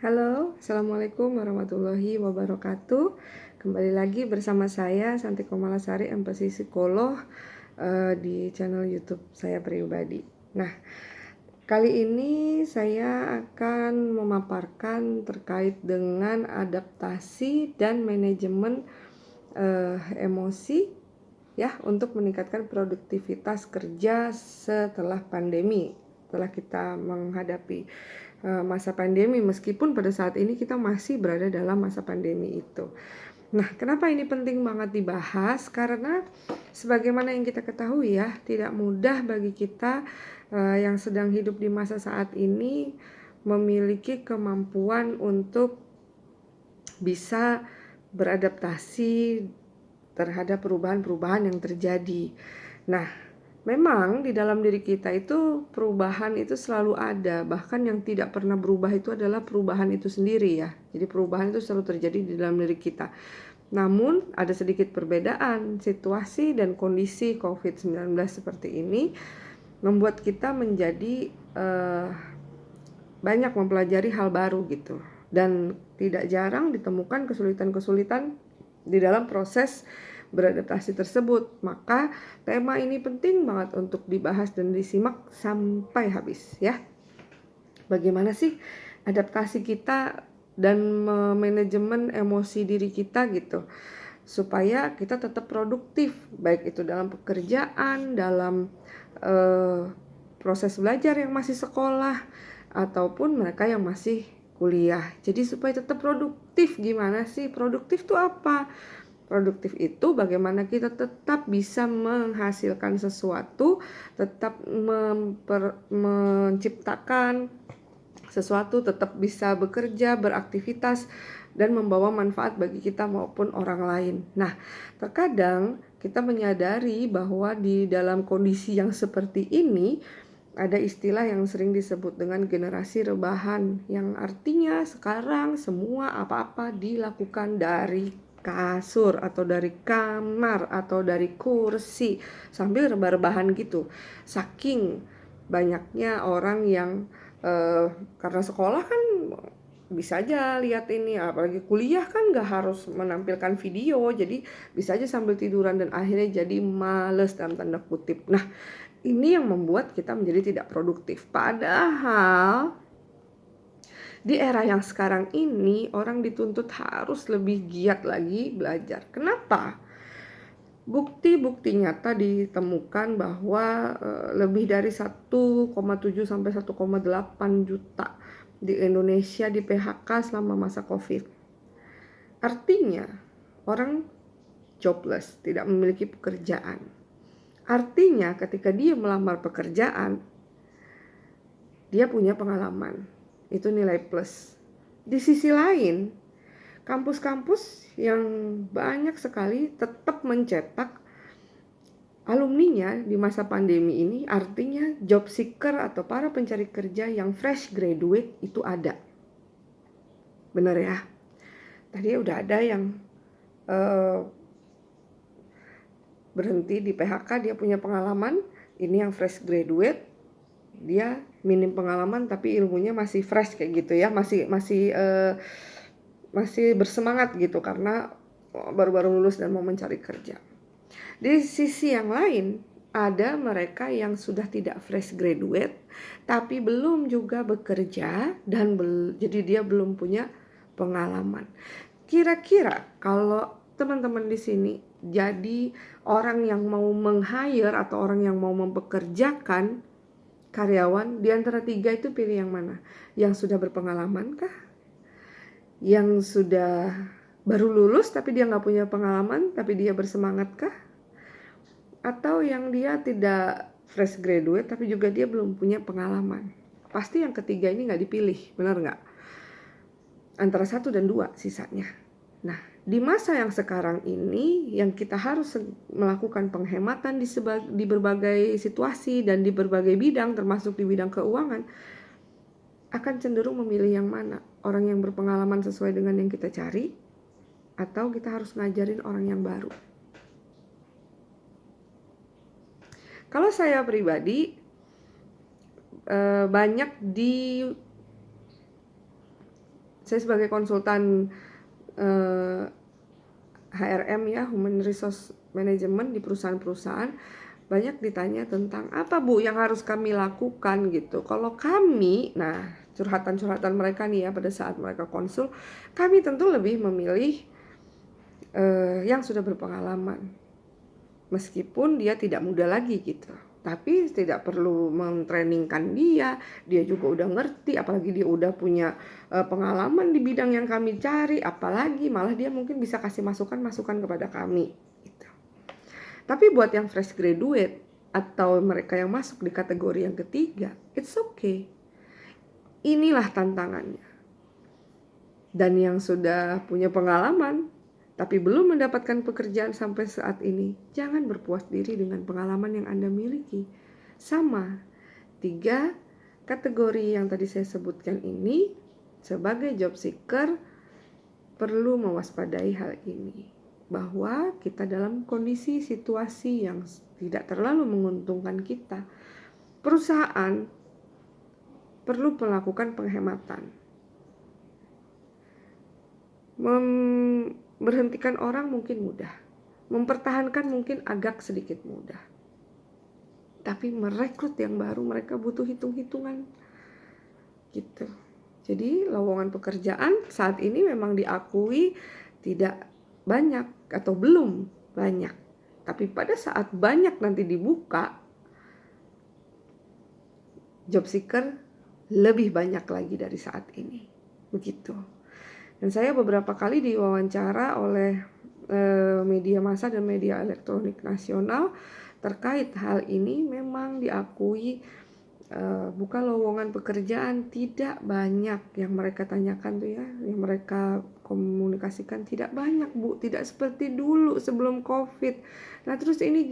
Halo, Assalamualaikum warahmatullahi wabarakatuh. Kembali lagi bersama saya Santi Komalasari, empati psikolog di channel YouTube saya pribadi. Nah, kali ini saya akan memaparkan terkait dengan adaptasi dan manajemen emosi ya untuk meningkatkan produktivitas kerja setelah pandemi. Setelah kita menghadapi masa pandemi, meskipun pada saat ini kita masih berada dalam masa pandemi itu. Nah, kenapa ini penting banget dibahas? Karena sebagaimana yang kita ketahui ya, tidak mudah bagi kita yang sedang hidup di masa saat ini memiliki kemampuan untuk bisa beradaptasi terhadap perubahan-perubahan yang terjadi. Nah, memang di dalam diri kita itu perubahan itu selalu ada, bahkan yang tidak pernah berubah itu adalah perubahan itu sendiri ya. Jadi perubahan itu selalu terjadi di dalam diri kita. Namun ada sedikit perbedaan situasi dan kondisi COVID-19 seperti ini membuat kita menjadi banyak mempelajari hal baru gitu. Dan tidak jarang ditemukan kesulitan-kesulitan di dalam proses beradaptasi tersebut. Maka tema ini penting banget untuk dibahas dan disimak sampai habis ya. Bagaimana sih adaptasi kita dan manajemen emosi diri kita gitu, supaya kita tetap produktif, baik itu dalam pekerjaan, dalam proses belajar yang masih sekolah, ataupun mereka yang masih kuliah. Jadi supaya tetap produktif, gimana sih produktif itu apa? Produktif itu bagaimana kita tetap bisa menghasilkan sesuatu, tetap menciptakan sesuatu, tetap bisa bekerja, beraktivitas, dan membawa manfaat bagi kita maupun orang lain. Nah, terkadang kita menyadari bahwa di dalam kondisi yang seperti ini, ada istilah yang sering disebut dengan generasi rebahan, yang artinya sekarang semua apa-apa dilakukan dari kasur atau dari kamar atau dari kursi sambil rebah-rebahan gitu. Saking banyaknya orang yang karena sekolah kan bisa aja lihat ini, apalagi kuliah kan nggak harus menampilkan video, jadi bisa aja sambil tiduran dan akhirnya jadi males dalam tanda kutip. Nah, ini yang membuat kita menjadi tidak produktif. Padahal di era yang sekarang ini orang dituntut harus lebih giat lagi belajar. Kenapa? Bukti-bukti nyata ditemukan bahwa lebih dari 1,7 sampai 1,8 juta di Indonesia di PHK selama masa Covid. Artinya orang jobless, tidak memiliki pekerjaan. Artinya ketika dia melamar pekerjaan, dia punya pengalaman. Itu nilai plus. Di sisi lain, kampus-kampus yang banyak sekali tetap mencetak alumninya di masa pandemi ini, artinya job seeker atau para pencari kerja yang fresh graduate itu ada. Benar ya? Tadi udah ada yang berhenti di PHK, dia punya pengalaman. Ini yang fresh graduate, dia minim pengalaman tapi ilmunya masih fresh kayak gitu ya, masih bersemangat gitu karena baru-baru lulus dan mau mencari kerja. Di sisi yang lain, ada mereka yang sudah tidak fresh graduate tapi belum juga bekerja dan jadi dia belum punya pengalaman. Kira-kira kalau teman-teman di sini jadi orang yang mau meng-hire atau orang yang mau mempekerjakan karyawan, di antara tiga itu pilih yang mana? Yang sudah berpengalaman kah? Yang sudah baru lulus tapi dia nggak punya pengalaman tapi dia bersemangat kah? Atau yang dia tidak fresh graduate tapi juga dia belum punya pengalaman? Pasti yang ketiga ini nggak dipilih, benar nggak? Antara 1 dan 2 sisanya. Nah, di masa yang sekarang ini yang kita harus melakukan penghematan di berbagai situasi dan di berbagai bidang termasuk di bidang keuangan, akan cenderung memilih yang mana? Orang yang berpengalaman sesuai dengan yang kita cari, atau kita harus ngajarin orang yang baru? Kalau saya pribadi banyak saya sebagai konsultan HRM ya, Human Resource Management di perusahaan-perusahaan, banyak ditanya tentang apa Bu yang harus kami lakukan gitu. Kalau kami, nah curhatan-curhatan mereka nih ya pada saat mereka konsul, kami tentu lebih memilih yang sudah berpengalaman. Meskipun dia tidak muda lagi gitu. Tapi tidak perlu mentrainingkan dia juga udah ngerti, apalagi dia udah punya pengalaman di bidang yang kami cari, apalagi malah dia mungkin bisa kasih masukan-masukan kepada kami gitu. Tapi buat yang fresh graduate atau mereka yang masuk di kategori yang ketiga, it's okay. Inilah tantangannya. Dan yang sudah punya pengalaman tapi belum mendapatkan pekerjaan sampai saat ini, jangan berpuas diri dengan pengalaman yang Anda miliki. Sama, 3 kategori yang tadi saya sebutkan ini, sebagai job seeker perlu mewaspadai hal ini. Bahwa kita dalam kondisi situasi yang tidak terlalu menguntungkan kita, perusahaan perlu melakukan penghematan. Memberhentikan orang mungkin mudah, mempertahankan mungkin agak sedikit mudah. Tapi merekrut yang baru mereka butuh hitung-hitungan gitu. Jadi lowongan pekerjaan saat ini memang diakui tidak banyak atau belum banyak. Tapi pada saat banyak nanti dibuka, job seeker lebih banyak lagi dari saat ini. Begitu. Dan saya beberapa kali diwawancara oleh media massa dan media elektronik nasional terkait hal ini, memang diakui buka lowongan pekerjaan tidak banyak yang mereka tanyakan tuh ya, yang mereka komunikasikan tidak banyak Bu, tidak seperti dulu sebelum COVID. Nah terus ini